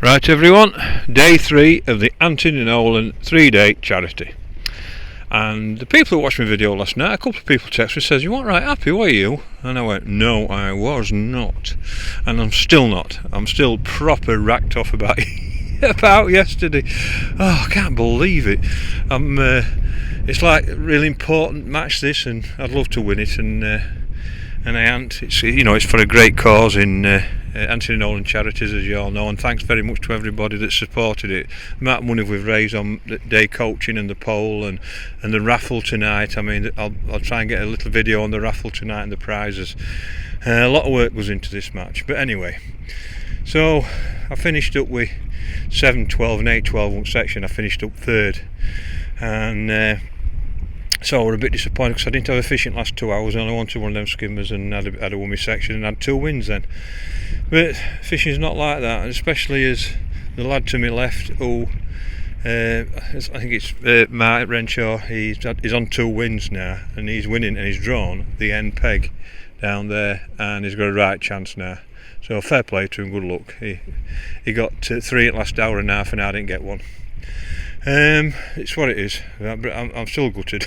Right everyone, day 3 of the Antony Nolan 3-day charity. And the people who watched my video last night, a couple of people texted me and says, "You weren't right happy, were you?" And I went, "No, I was not." And I'm still not. I'm still proper racked off about about yesterday. Oh, I can't believe it. It's like a really important match this, and I'd love to win it, and I ain't. It's for a great cause in Antony Nolan Charities, as you all know, and thanks very much to everybody that supported it. The amount of money we've raised on the day coaching and the poll and the raffle tonight. I mean, I'll try and get a little video on the raffle tonight and the prizes. A lot of work goes into this match, but anyway. So I finished up with 7-12 and 8-12 section. I finished up third, and so we're a bit disappointed because I didn't have a fish in the last 2 hours. I only wanted one of them skimmers and had a won my section and had 2 wins then. But fishing's not like that, and especially as the lad to my left, who I think it's Mark Renshaw, he's on 2 wins now, and he's winning, and he's drawn the end peg down there, and he's got a right chance now. So fair play to him, good luck. He got 3 at last hour and a half, and I didn't get one. It's what it is, but I'm still gutted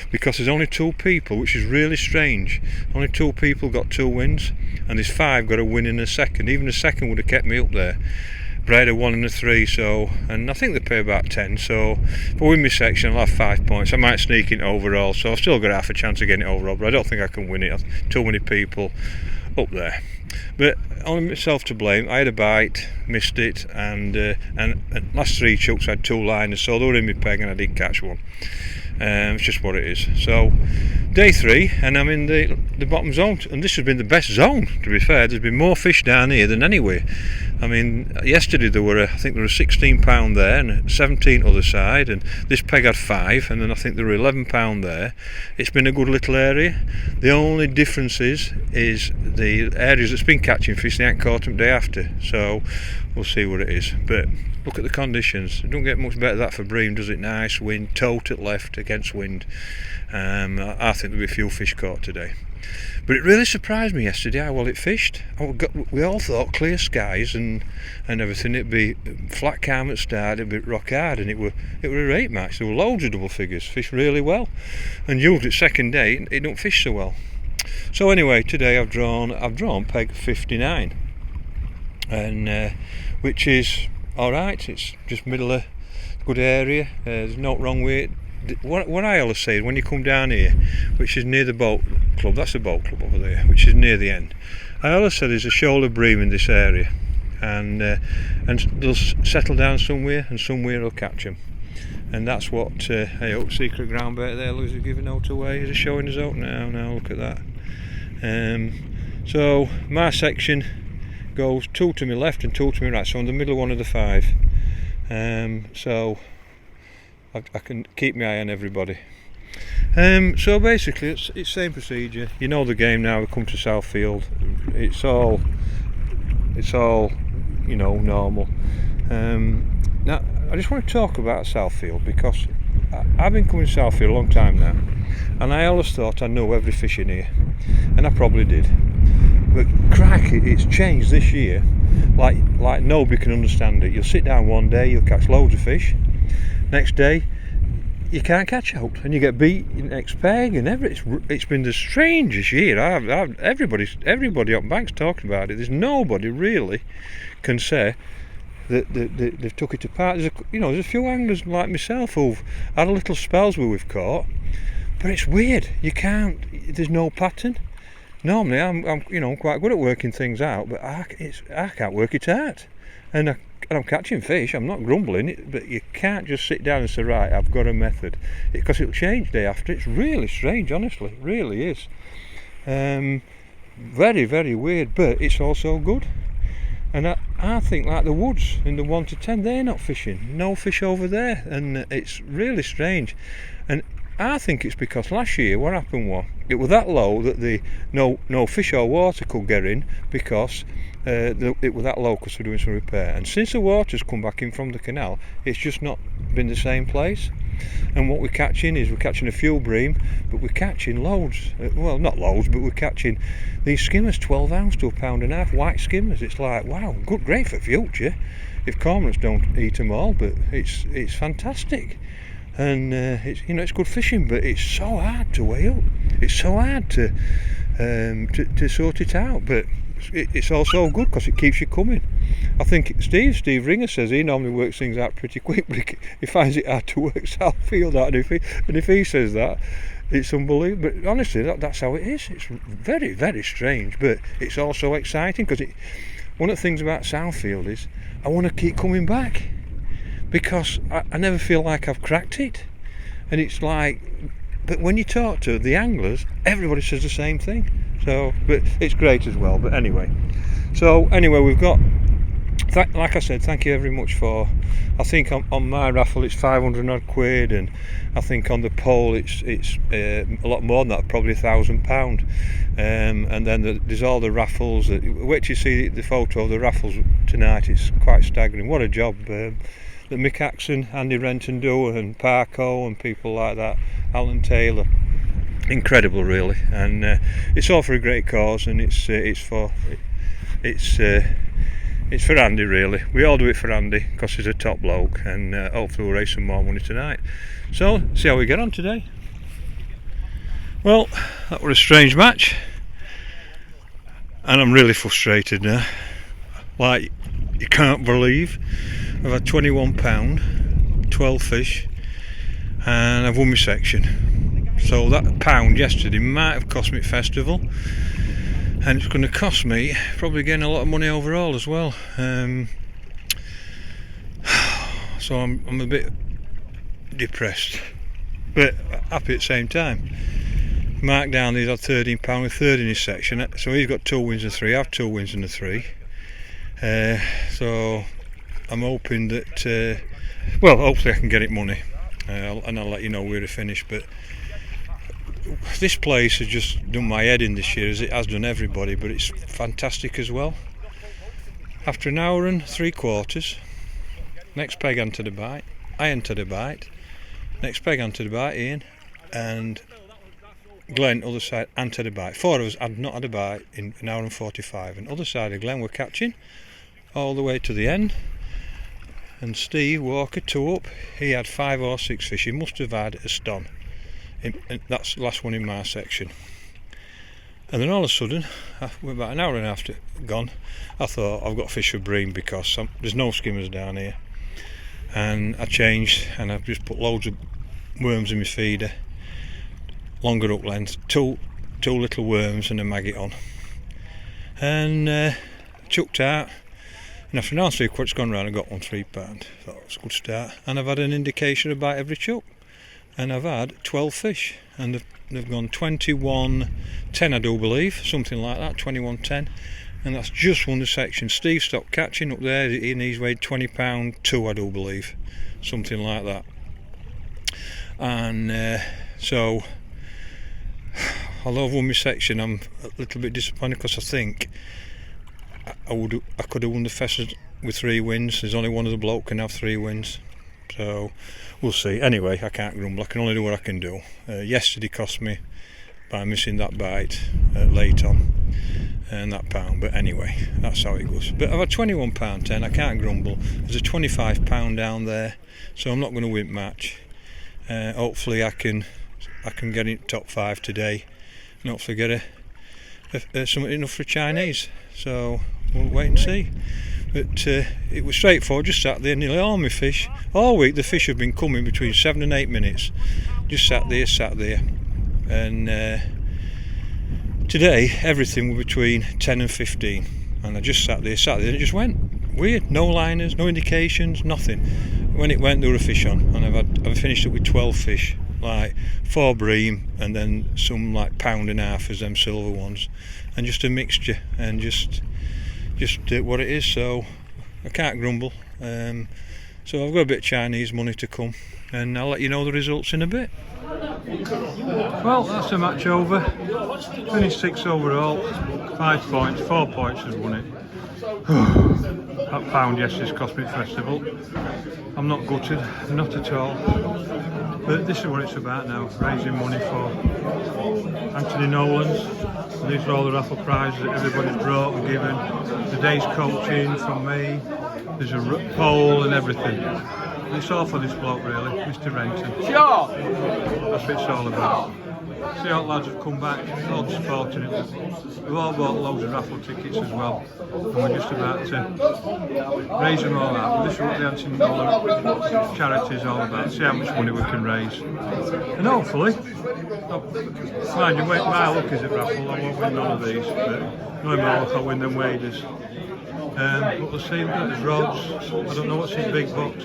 because there's only 2 people, which is really strange. Only 2 people got 2 wins, and there's 5 got a win in a second. Even a second would have kept me up there, but I had a 1 and a 3, so, and I think they pay about 10, so if I win my section I'll have 5 points. I might sneak in overall, so I've still got half a chance of getting it overall, but I don't think I can win it. Too many people up there. But only myself to blame. I had a bite, missed it, and last 3 chucks I had 2 liners, so they were in my peg and I didn't catch one. It's just what it is. So day 3, and I'm in the bottom zone, and this has been the best zone, to be fair. There's been more fish down here than anywhere. I mean, yesterday I think there were 16 pound there and 17 other side, and this peg had 5, and then I think there were 11 pound there. It's been a good little area. The only difference is the areas that's been catching fish, they ain't caught them day after, so we'll see what it is. But look at the conditions. It don't get much better than that for bream, does it? Nice wind, tote at left against wind. I think there'll be a few fish caught today. But it really surprised me yesterday how well it fished. We all thought clear skies and everything, it'd be flat calm at start, it'd be rock hard, and it were a rate match. There were loads of double figures, fished really well. And usually second day it don't fish so well. So anyway, today I've drawn peg 59, and which is alright. It's just middle of good area. There's no wrong with it. What I always say is, when you come down here, which is near the boat club, that's the boat club over there, which is near the end, I always say there's a shoal of bream in this area, and they'll settle down somewhere, and somewhere will catch them. And that's what hey, up secret ground bait there, Louis is giving out away. Is it showing us out now? Look at that. So my section goes 2 to my left and 2 to my right, so I'm in the middle of one of the 5. So I can keep my eye on everybody. So basically it's same procedure. You know the game now. We come to Southfield. It's all normal. Now I just want to talk about Southfield, because I've been coming to Southfield a long time now, and I always thought I knew every fish in here, and I probably did. But crikey, it's changed this year like nobody can understand it. You'll sit down one day, you'll catch loads of fish. Next day you can't catch out, and you get beat in next peg, and it's been the strangest year. Everybody up bank's talking about it. There's nobody really can say that they've took it apart. There's a few anglers like myself who've had a little spells where we've caught, but it's weird. You can't. There's no pattern. Normally I'm quite good at working things out, but I can't work it out, and I'm catching fish. I'm not grumbling, but you can't just sit down and say, right, I've got a method, because it'll change day after. It's really strange, honestly, it really is. Very, very weird, but it's also good. And I think, like the woods in the 1 to 10, they're not fishing. No fish over there, and it's really strange. And I think it's because last year what happened was it was that low that no fish or water could get in, because it was that low because we're doing some repair. And since the water's come back in from the canal, it's just not been the same place. And what we're catching is we're catching a fuel bream, but we're catching loads. Well, not loads, but we're catching these skimmers, 12 ounce to £1.50, white skimmers. It's like, wow, great for future if cormorants don't eat them all. But it's fantastic, and it's good fishing. But it's so hard to weigh up. It's so hard to sort it out. But it's also good because it keeps you coming. I think Steve Ringer says he normally works things out pretty quick, but he finds it hard to work Southfield out. And if he says that, it's unbelievable. But honestly, that's how it is. It's very, very strange, but it's also exciting because one of the things about Southfield is I want to keep coming back because I never feel like I've cracked it. And it's like, but when you talk to the anglers, everybody says the same thing. So, but it's great as well. But anyway, we've got. Like I said, thank you very much for. I think on my raffle it's 500 odd quid, and I think on the poll it's a lot more than that, probably £1,000. And then there's all the raffles. Wait till you see the photo of the raffles tonight. It's quite staggering. What a job that Mick Axon, Andy Renton do, and Parko and people like that, Alan Taylor. Incredible, really, and it's all for a great cause, and it's for Andy, really. We all do it for Andy because he's a top bloke, and hopefully we'll raise some more money tonight. So, see how we get on today. Well, that was a strange match, and I'm really frustrated now. Like, you can't believe I've had £21, 12 fish, and I've won my section. So that pound yesterday might have cost me at festival, and it's going to cost me probably getting a lot of money overall as well. So I'm a bit depressed, but happy at the same time. Mark Downey's had £13 with third in his section, so he's got 2 wins and 3. I have 2 wins and a 3. So I'm hoping that, hopefully I can get it money, and I'll let you know where to finish. But this place has just done my head in this year, as it has done everybody, but it's fantastic as well. After an hour and 3/4, next peg entered a bite, I entered a bite, next peg entered a bite, Ian, and Glenn, other side, entered a bite. 4 of us had not had a bite in an hour and 45, and other side of Glenn were catching all the way to the end. And Steve Walker, 2 up, he had 5 or 6 fish. He must have had a ston. That's the last one in my section. And then all of a sudden, about an hour and a half gone, I thought I've got to fish for bream because there's no skimmers down here. And I changed, and I've just put loads of worms in my feeder, longer hook length, two little worms and a maggot on, and chucked out. And after an hour and 3/4 it's gone round, I got one £3. Thought it's a good start, and I've had an indication about every chuck. And I've had 12 fish, and they've gone 21.10, I do believe, something like that, 21.10, and that's just won the section. Steve stopped catching up there, and he's weighed £20.2, I do believe, something like that. And so, although I've won my section, I'm a little bit disappointed because I think I could have won the Festers with 3 wins. There's only one of the bloke can have 3 wins. So we'll see. Anyway, I can't grumble. I can only do what I can do. Yesterday cost me by missing that bite late on, and that pound. But anyway, that's how it goes. But I've had £21.10. I can't grumble. There's a £25 down there, so I'm not going to win match. Hopefully, I can get in top 5 today, and hopefully get something enough for a Chinese. So we'll wait and see. But it was straightforward, just sat there. Nearly all my fish, all week the fish have been coming between 7 and 8 minutes. Just sat there. And today everything was between 10 and 15. And I just sat there and it just went. Weird, no liners, no indications, nothing. When it went, there were a fish on. And I've finished up with 12 fish. Like 4 bream and then some like £1.50 as them silver ones. And just a mixture, and just what it is, so I can't grumble. So I've got a bit of Chinese money to come, and I'll let you know the results in a bit. Well, that's the match over. Finished 6th overall, 5 points, 4 points has won it. That pound yesterday's cost me at festival. I'm not gutted, not at all. But this is what it's about now, raising money for Antony Nolan's. These are all the raffle prizes that everybody's brought and given. The day's coaching from me. There's a poll and everything. It's all for this bloke really, Mr. Renton. Sure. That's what it's all about. See how lads have come back, all supporting it. We've all bought loads of raffle tickets as well. And we're just about to raise them all out. This is what the Antony Nolan charity is all about. See how much money we can raise. And hopefully, mind you, my luck is at raffle, I won't win none of these. But knowing my luck, I'll win them waders. But we'll see, we've got the roads. I don't know what's in the big box.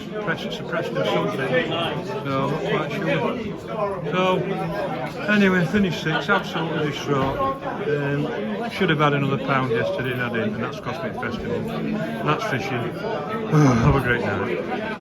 It's a Preston or something. So I'm not quite sure. So anyway, finished 6, absolutely distraught. Should have had another pound yesterday and I didn't, and that's cost me a festival. And that's fishing. Have a great night.